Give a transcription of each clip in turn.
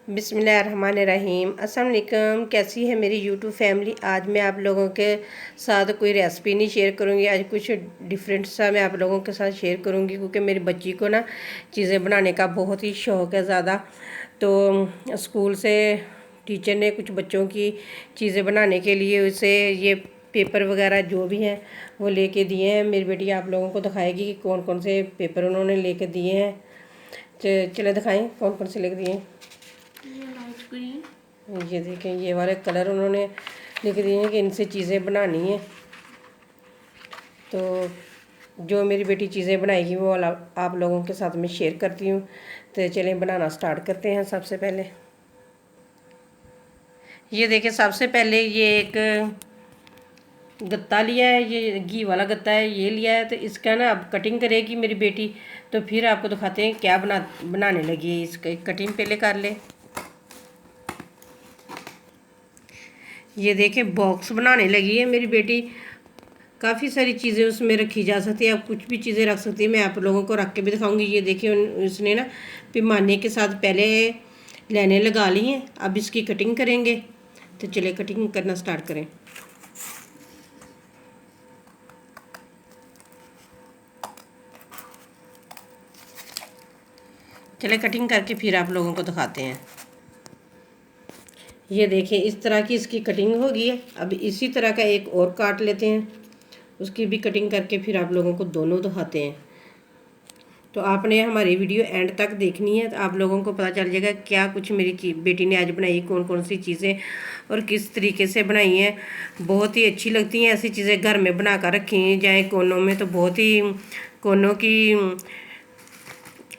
बिस्मिल्लाहिर्रहमानिर्रहीम। अस्सलाम वालेकुम। कैसी है मेरी यूट्यूब फैमिली। आज मैं आप लोगों के साथ कोई रेसिपी नहीं शेयर करूँगी। आज कुछ डिफरेंट सा मैं आप लोगों के साथ शेयर करूँगी, क्योंकि मेरी बच्ची को ना चीज़ें बनाने का बहुत ही शौक़ है ज़्यादा। तो स्कूल से टीचर ने कुछ बच्चों की चीज़ें बनाने के लिए उसे ये पेपर वगैरह जो भी हैं वो लेके दिए हैं। मेरी बेटी आप लोगों को दिखाएगी कि कौन कौन से पेपर उन्होंने लेके दिए हैं। चले दिखाएं कौन कौन से लेके दिए हैं। ये देखें, ये वाले कलर उन्होंने लिख दिए हैं कि इनसे चीज़ें बनानी है। तो जो मेरी बेटी चीज़ें बनाएगी वो आप लोगों के साथ में शेयर करती हूँ। तो चलें बनाना स्टार्ट करते हैं। सबसे पहले ये देखें, सबसे पहले ये एक गत्ता लिया है, ये घी वाला गत्ता है, ये लिया है। तो इसका ना अब कटिंग करेगी मेरी बेटी, तो फिर आपको दिखाते हैं क्या बनाने लगी है। इसका कटिंग पहले कर ले। ये देखें, बॉक्स बनाने लगी है मेरी बेटी। काफ़ी सारी चीज़ें उसमें रखी जा सकती है, आप कुछ भी चीज़ें रख सकती है। मैं आप लोगों को रख के भी दिखाऊंगी। ये देखिए, उसने ना पैमाने के साथ पहले लाइनें लगा ली हैं। अब इसकी कटिंग करेंगे। तो चलिए कटिंग करना स्टार्ट करें। चले कटिंग करके फिर आप लोगों को दिखाते हैं। ये देखिए, इस तरह की इसकी कटिंग हो गई है। अब इसी तरह का एक और काट लेते हैं, उसकी भी कटिंग करके फिर आप लोगों को दोनों दिखाते हैं। तो आपने हमारी वीडियो एंड तक देखनी है, तो आप लोगों को पता चल जाएगा क्या कुछ मेरी बेटी ने आज बनाई, कौन कौन सी चीज़ें और किस तरीके से बनाई हैं। बहुत ही अच्छी लगती हैं ऐसी चीज़ें घर में बना कर रखी जाए कोनों में, तो बहुत ही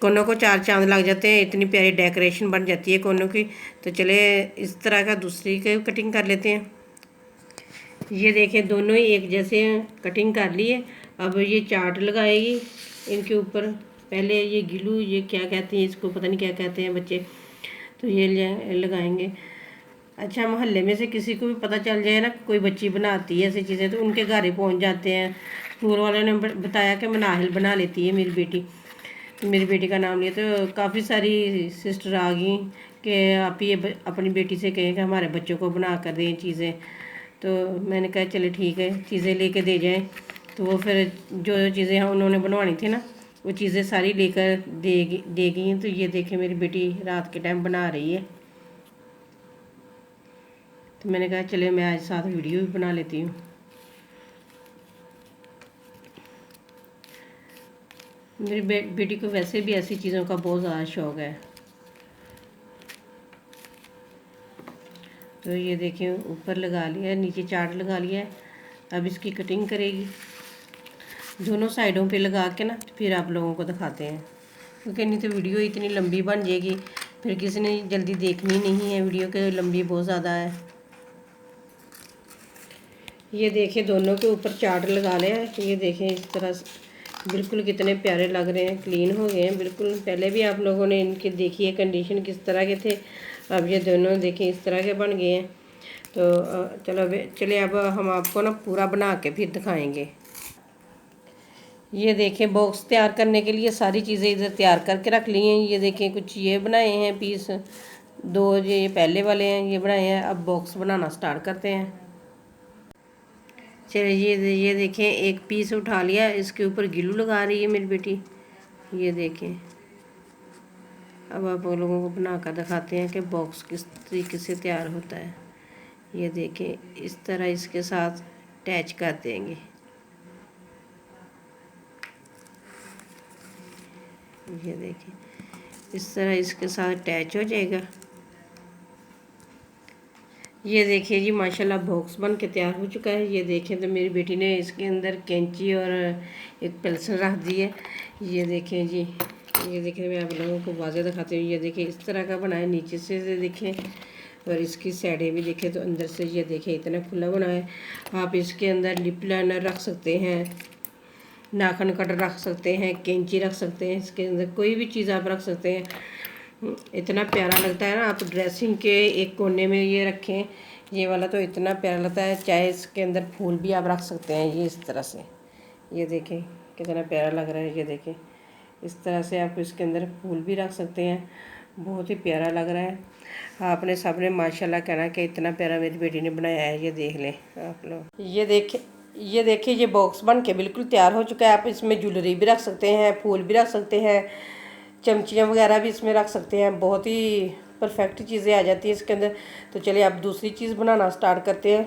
कोनों को चार चांद लग जाते हैं। इतनी प्यारी डेकोरेशन बन जाती है कोनों की। तो चले इस तरह का दूसरी की कटिंग कर लेते हैं। ये देखें, दोनों ही एक जैसे कटिंग कर ली है। अब ये चार्ट लगाएगी इनके ऊपर। पहले ये गिलू, ये क्या कहते हैं इसको, पता नहीं क्या कहते हैं बच्चे। तो ये लगाएंगे। अच्छा, मोहल्ले में से किसी को भी पता चल जाए ना कोई बच्ची बनाती है ऐसी चीज़ें, तो उनके घर ही पहुँच जाते हैं। स्कूल वालों ने बताया कि मनाहिल बना लेती है मेरी बेटी। तो मेरी बेटी का नाम लिया तो काफ़ी सारी सिस्टर आ गई कि आप ये अपनी बेटी से कहें कि हमारे बच्चों को बना कर दें चीज़ें। तो मैंने कहा चले ठीक है, चीज़ें लेके दे जाएं। तो वो फिर जो जो चीज़ें उन्होंने बनवानी थी ना, वो चीज़ें सारी लेकर दे गई हैं। तो ये देखें, मेरी बेटी रात के टाइम बना रही है। तो मैंने कहा चले मैं आज साथ वीडियो भी बना लेती हूँ। मेरी बेटी को वैसे भी ऐसी चीज़ों का बहुत ज़्यादा शौक़ है। तो ये देखिए, ऊपर लगा लिया है, नीचे चार्ट लगा लिया है। अब इसकी कटिंग करेगी दोनों साइडों पे लगा के ना, फिर आप लोगों को दिखाते हैं। क्योंकि नहीं तो वीडियो इतनी लंबी बन जाएगी, फिर किसी ने जल्दी देखनी नहीं है वीडियो के, लंबी बहुत ज़्यादा है। ये देखिए, दोनों के ऊपर चार्ट लगा लिया है। ये देखें, इस तरह बिल्कुल कितने प्यारे लग रहे हैं, क्लीन हो गए हैं बिल्कुल। पहले भी आप लोगों ने इनकी देखी है कंडीशन किस तरह के थे। अब ये दोनों देखें इस तरह के बन गए हैं। तो चले अब हम आपको ना पूरा बना के फिर दिखाएंगे। ये देखें, बॉक्स तैयार करने के लिए सारी चीज़ें इधर तैयार करके रख ली हैं। ये देखें, कुछ ये बनाए हैं पीस, दो ये पहले वाले हैं ये बनाए हैं। अब बॉक्स बनाना स्टार्ट करते हैं। चलिए ये देखें, एक पीस उठा लिया, इसके ऊपर गिलू लगा रही है मेरी बेटी। ये देखें, अब आप लोगों को बना कर दिखाते हैं कि बॉक्स किस तरीके से तैयार होता है। ये देखें, इस तरह इसके साथ अटैच कर देंगे। ये देखें, इस तरह इसके साथ अटैच हो जाएगा। ये देखिए जी, माशाल्लाह बॉक्स बन के तैयार हो चुका है। ये देखें, तो मेरी बेटी ने इसके अंदर कैंची और एक पेंसिल रख दी है। ये देखें जी, ये देखें, मैं आप लोगों को वाज़े दिखाती हूँ। ये देखें, इस तरह का बना है, नीचे से देखें और इसकी साइडें भी देखें। तो अंदर से ये देखें इतना खुला बना है। आप इसके अंदर लिप लाइनर रख सकते हैं, नाखून कटर रख सकते हैं, कैंची रख सकते हैं। इसके अंदर कोई भी चीज़ आप रख सकते हैं। इतना प्यारा लगता है ना। आप ड्रेसिंग के एक कोने में ये रखें, ये वाला तो इतना प्यारा लगता है। चाहे इसके अंदर फूल भी आप रख सकते हैं, ये इस तरह से। ये देखें कितना प्यारा लग रहा है। ये देखें, इस तरह से आप इसके अंदर फूल भी रख सकते हैं। बहुत ही प्यारा लग रहा है। आपने सबने माशाल्लाह कहना कि इतना प्यारा मेरी बेटी ने बनाया है। ये देख लें आप लोग। ये देखिए ये बॉक्स बन के बिल्कुल तैयार हो चुका है। आप इसमें ज्वेलरी भी रख सकते हैं, फूल भी रख सकते हैं, चमचियाँ वगैरह भी इसमें रख सकते हैं। बहुत ही परफेक्ट चीज़ें आ जाती हैं इसके अंदर। तो चलिए अब दूसरी चीज़ बनाना स्टार्ट करते हैं।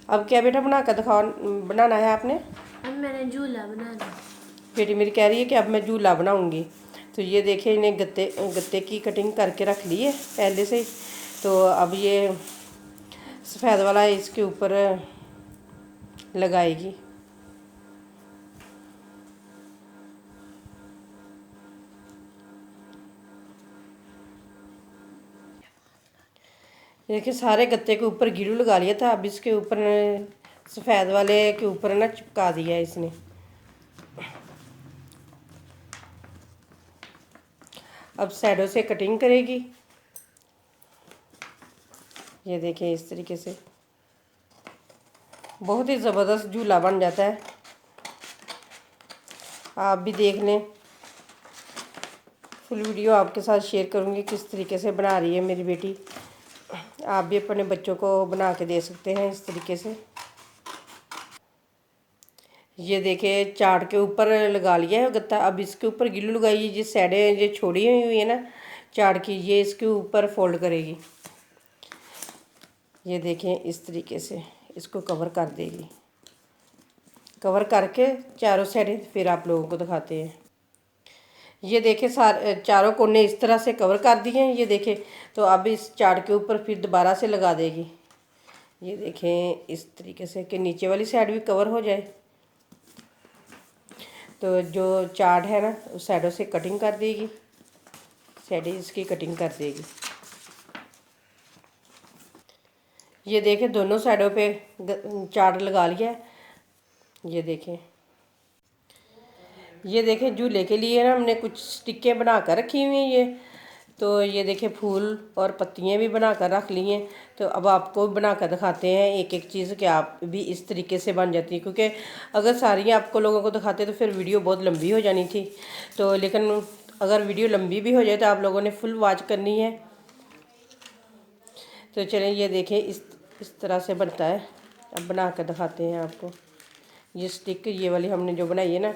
अब क्या बेटा बनाना है आपने? अब मैंने झूला बनाना। बेटी मेरी कह रही है कि अब मैं झूला बनाऊंगी। तो ये देखिए इन्हें गत्ते गत्ते की कटिंग करके रख ली है पहले से ही। तो अब ये सफ़ेद वाला इसके ऊपर लगाएगी। देखिए सारे गत्ते के ऊपर गिलू लगा लिया था। अब इसके ऊपर सफ़ेद वाले के ऊपर ना चिपका दिया है इसने। अब साइडों से कटिंग करेगी। ये देखिए इस तरीके से बहुत ही ज़बरदस्त झूला बन जाता है। आप भी देख लें। फुल वीडियो आपके साथ शेयर करूँगी किस तरीके से बना रही है मेरी बेटी। आप भी अपने बच्चों को बना के दे सकते हैं इस तरीके से। ये देखिए चार्ट के ऊपर लगा लिया है गत्ता। अब इसके ऊपर गिल्लू लगाइए। जिस साइडें जो छोड़ी हुई है ना चार्ट की, ये इसके ऊपर फोल्ड करेगी। ये देखें इस तरीके से इसको कवर कर देगी। कवर करके चारों साइडें फिर आप लोगों को दिखाते हैं। ये देखें चारों कोने इस तरह से कवर कर दिए हैं। ये देखें तो अब इस चार्ट के ऊपर फिर दोबारा से लगा देगी। ये देखें इस तरीके से कि नीचे वाली साइड भी कवर हो जाए। तो जो चार्ट है ना उस साइडों से कटिंग कर देगी। साइडें इसकी कटिंग कर देगी। ये देखें दोनों साइडों पे चार्ट लगा लिया है। ये देखें झूले के लिए ना हमने कुछ स्टिकें बना कर रखी हुई हैं। ये तो ये देखें फूल और पत्तियां भी बना कर रख ली हैं। तो अब आपको बना कर दिखाते हैं एक एक चीज़ कि आप भी इस तरीके से बन जाती है। क्योंकि अगर सारी आपको लोगों को दिखाते तो फिर वीडियो बहुत लंबी हो जानी थी। तो लेकिन अगर वीडियो लंबी भी हो जाए तो आप लोगों ने फुल वॉच करनी है। तो चलें ये देखें इस तरह से बनता है। अब बना कर दिखाते हैं आपको। ये स्टिक ये वाली हमने जो बनाई है ना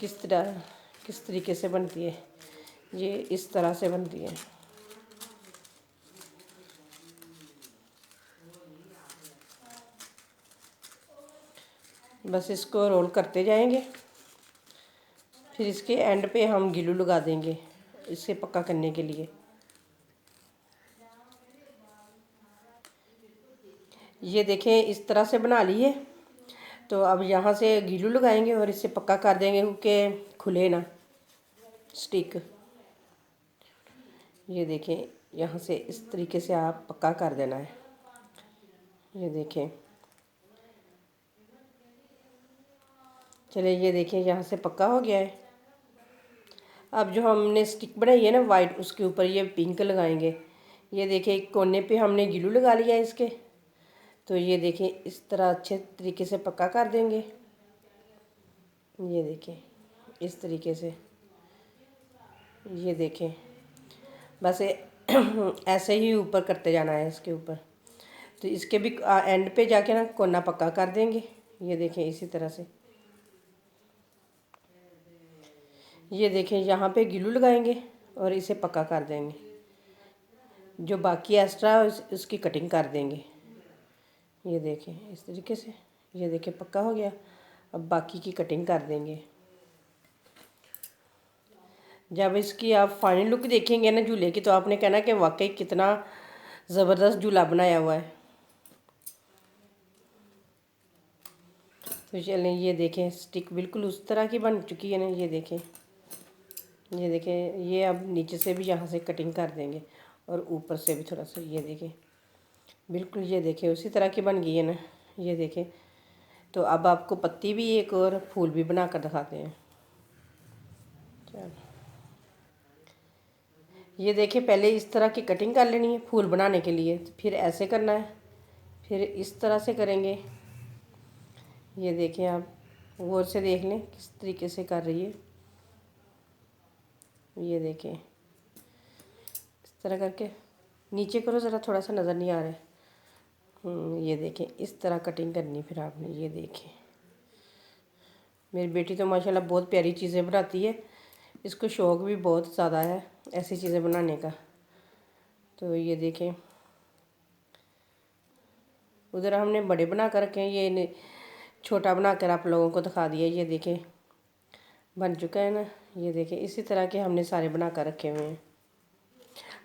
किस तरीके से बनती है। ये इस तरह से बनती है। बस इसको रोल करते जाएंगे। फिर इसके एंड पे हम गिलू लगा देंगे इसे पक्का करने के लिए। ये देखें इस तरह से बना लिए। तो अब यहाँ से गिलू लगाएंगे और इसे पक्का कर देंगे क्योंकि खुले ना स्टिक। ये देखें यहाँ से इस तरीके से आप पक्का कर देना है। ये देखें चलिए ये देखें यहाँ से पक्का हो गया है। अब जो हमने स्टिक बनाई है ना वाइट उसके ऊपर ये पिंक लगाएंगे। ये देखें एक कोने पे हमने गिलू लगा लिया है इसके। तो ये देखें इस तरह अच्छे तरीके से पक्का कर देंगे। ये देखें इस तरीके से। ये देखें बस ऐसे ही ऊपर करते जाना है इसके ऊपर। तो इसके भी एंड पे जाके ना कोना पक्का कर देंगे। ये देखें इसी तरह से। ये देखें यहाँ पे गिलू लगाएंगे और इसे पक्का कर देंगे। जो बाकी एक्स्ट्रा उसकी कटिंग कर देंगे। ये देखें इस तरीके से। ये देखें पक्का हो गया। अब बाकी की कटिंग कर देंगे। जब इसकी आप फाइनल लुक देखेंगे ना झूले की तो आपने कहना कि वाकई कितना ज़बरदस्त झूला बनाया हुआ है। तो चलें ये देखें स्टिक बिल्कुल उस तरह की बन चुकी है ना। ये देखें ये अब नीचे से भी यहाँ से कटिंग कर देंगे और ऊपर से भी थोड़ा सा। ये देखें बिल्कुल ये देखें उसी तरह की बन गई है ना। ये देखें तो अब आपको पत्ती भी एक और फूल भी बना कर दिखाते हैं। चलो ये देखें पहले इस तरह की कटिंग कर लेनी है फूल बनाने के लिए। फिर ऐसे करना है, फिर इस तरह से करेंगे। ये देखें आप गौर से देख लें किस तरीके से कर रही है। ये देखें तरह करके नीचे करो ज़रा, थोड़ा सा नज़र नहीं आ रहा है। ये देखें, इस तरह कटिंग करनी फिर आपने। ये देखें, मेरी बेटी तो माशाल्लाह बहुत प्यारी चीज़ें बनाती है, इसको शौक़ भी बहुत ज़्यादा है ऐसी चीज़ें बनाने का। तो ये देखें, उधर हमने बड़े बना कर रखे हैं, ये छोटा बनाकर आप लोगों को दिखा दिया। ये देखें बन चुका है ना। ये देखें, इसी तरह के हमने सारे बना कर रखे हुए हैं।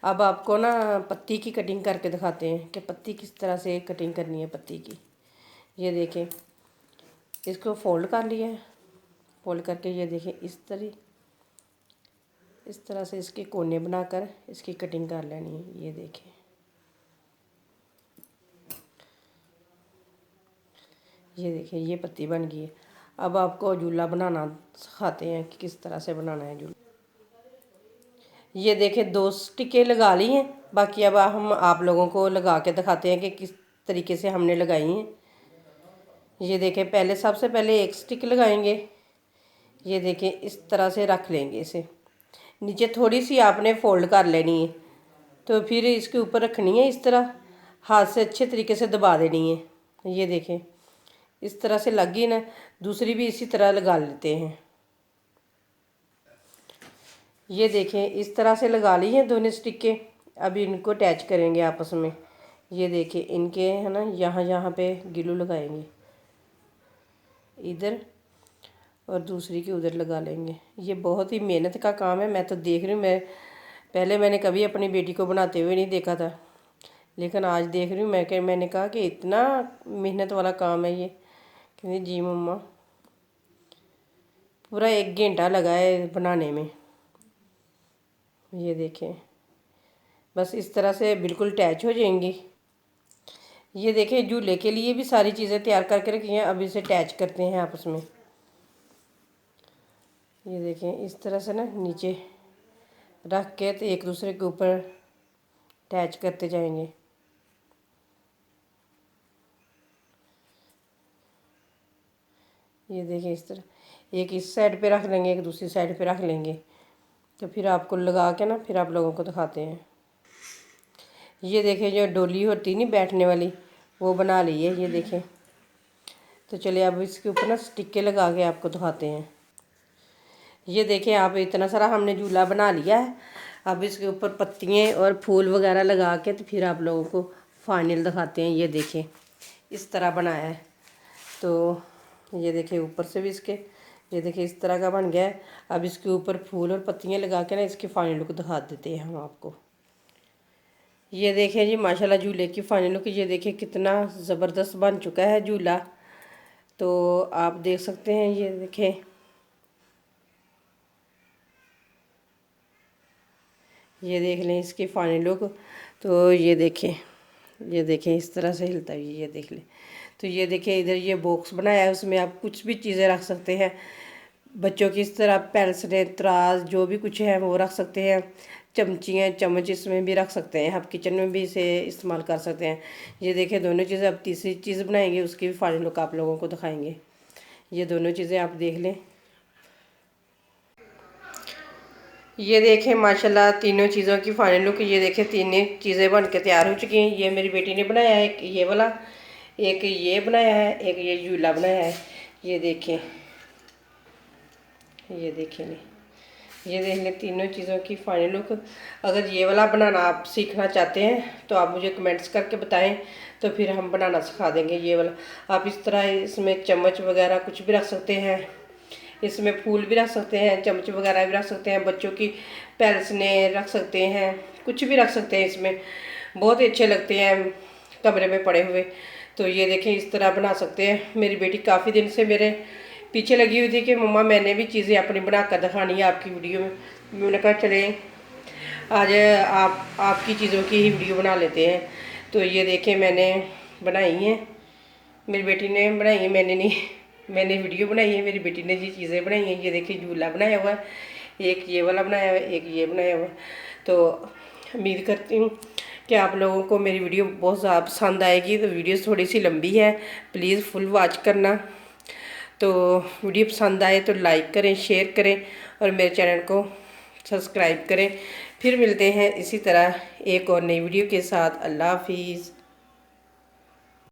अब आपको ना पत्ती की कटिंग करके दिखाते हैं कि पत्ती किस तरह से कटिंग करनी है पत्ती की। ये देखें, इसको फोल्ड कर लिया है, फोल्ड करके ये देखें इस तरह से इसके कोने बनाकर इसकी कटिंग कर लेनी है। ये देखें, ये देखें, ये पत्ती बन गई है। अब आपको झूला बनाना सिखाते हैं कि किस तरह से बनाना है झूला। ये देखें 2 स्टिकें लगा ली हैं, बाकी अब हम आप लोगों को लगा के दिखाते हैं कि किस तरीके से हमने लगाई हैं। ये देखें, पहले सबसे पहले 1 स्टिक लगाएंगे। ये देखें, इस तरह से रख लेंगे इसे, नीचे थोड़ी सी आपने फोल्ड कर लेनी है, तो फिर इसके ऊपर रखनी है इस तरह, हाथ से अच्छे तरीके से दबा देनी है। ये देखें, इस तरह से लग गई ना, दूसरी भी इसी तरह लगा लेते हैं। ये देखें, इस तरह से लगा ली हैं दोनों स्टिकें। अब इनको अटैच करेंगे आपस में। ये देखें, इनके है ना यहाँ पे गिलू लगाएंगे, इधर और दूसरी के उधर लगा लेंगे। ये बहुत ही मेहनत का काम है। मैं तो देख रही हूँ, मैंने कभी अपनी बेटी को बनाते हुए नहीं देखा था, लेकिन आज देख रही हूँ मैंने कहा कि इतना मेहनत वाला काम है ये। कहती जी मम्मा, पूरा 1 घंटा लगा है बनाने में। ये देखें, बस इस तरह से बिल्कुल अटैच हो जाएंगी। ये देखें, झूले के लिए भी सारी चीज़ें तैयार करके रखी हैं, अब इसे अटैच करते हैं आपस में। ये देखें, इस तरह से ना नीचे रख के तो एक दूसरे के ऊपर अटैच करते जाएंगे। ये देखें, इस तरह एक इस साइड पे रख लेंगे, एक दूसरी साइड पे रख लेंगे, तो फिर आपको लगा के ना फिर आप लोगों को दिखाते हैं। ये देखें, जो डोली होती नहीं बैठने वाली, वो बना ली है। ये देखें, तो चलिए अब इसके ऊपर ना स्टिकें लगा के आपको दिखाते हैं। ये देखें, आप इतना सारा हमने झूला बना लिया है। अब इसके ऊपर पत्तियाँ और फूल वगैरह लगा के तो फिर आप लोगों को फाइनल दिखाते हैं। ये देखें, इस तरह बनाया है। तो ये देखें, ऊपर से भी इसके ये देखें इस तरह का बन गया है। अब इसके ऊपर फूल और पत्तियाँ लगा के ना इसकी फाइनल लुक दिखा देते हैं हम आपको। ये देखें जी, माशाल्लाह झूले की फाइनल लुक। ये देखें कितना ज़बरदस्त बन चुका है झूला, तो आप देख सकते हैं। ये देखें, ये देख लें इसकी फाइनल लुक। तो ये देखें इस तरह से हिलता है। ये देख लें। तो ये देखें, इधर ये बॉक्स बनाया है, उसमें आप कुछ भी चीज़ें रख सकते हैं। बच्चों की इस तरह पेंसिलें, त्रास, जो भी कुछ है वो रख सकते हैं। चमचियाँ, चम्मच इसमें भी रख सकते हैं। आप किचन में भी इसे इस्तेमाल कर सकते हैं। ये देखें, दोनों चीज़ें। अब तीसरी चीज़ बनाएंगे, उसकी भी फाइनल लुक आप लोगों को दिखाएंगे। ये दोनों चीज़ें आप देख लें। ये देखें, माशाल्लाह तीनों चीज़ों की फाइनल लुक। ये देखें, तीनों चीज़ें बन के तैयार हो चुकी हैं। ये मेरी बेटी ने बनाया है, एक ये वाला, एक ये बनाया है, एक ये झूला बनाया है। ये देखें, ये देखें नहीं, ये देख लें तीनों चीज़ों की फाइनल लुक। अगर ये वाला बनाना आप सीखना चाहते हैं तो आप मुझे कमेंट्स करके बताएं, तो फिर हम बनाना सिखा देंगे ये वाला। आप इस तरह इसमें चम्मच वगैरह कुछ भी रख सकते हैं, इसमें फूल भी रख सकते हैं, चम्मच वगैरह भी रख सकते हैं, बच्चों की पेंसिलें रख सकते हैं, कुछ भी रख सकते हैं। इसमें बहुत ही अच्छे लगते हैं कमरे में पड़े हुए। तो ये देखें, इस तरह बना सकते हैं। मेरी बेटी काफ़ी दिन से मेरे पीछे लगी हुई थी कि मम्मा मैंने भी चीज़ें अपनी बना कर दिखानी है आपकी वीडियो में। मैंने कहा चलें आज आपकी चीज़ों की ही वीडियो बना लेते हैं। तो ये देखें, मैंने बनाई हैं, मेरी बेटी ने बनाई है, मैंने नहीं, मैंने वीडियो बनाई है, मेरी बेटी ने जी चीज़ें बनाई हैं। ये देखिए, झूला बनाया हुआ है, एक ये वाला बनाया हुआ है, एक ये बनाया हुआ है। तो उम्मीद करती हूँ कि आप लोगों को मेरी वीडियो बहुत ज़्यादा पसंद आएगी। तो वीडियो थोड़ी सी लंबी है, प्लीज़ फुल वॉच करना। तो वीडियो पसंद आए तो लाइक करें, शेयर करें और मेरे चैनल को सब्सक्राइब करें। फिर मिलते हैं इसी तरह एक और नई वीडियो के साथ। अल्लाह हाफिज़।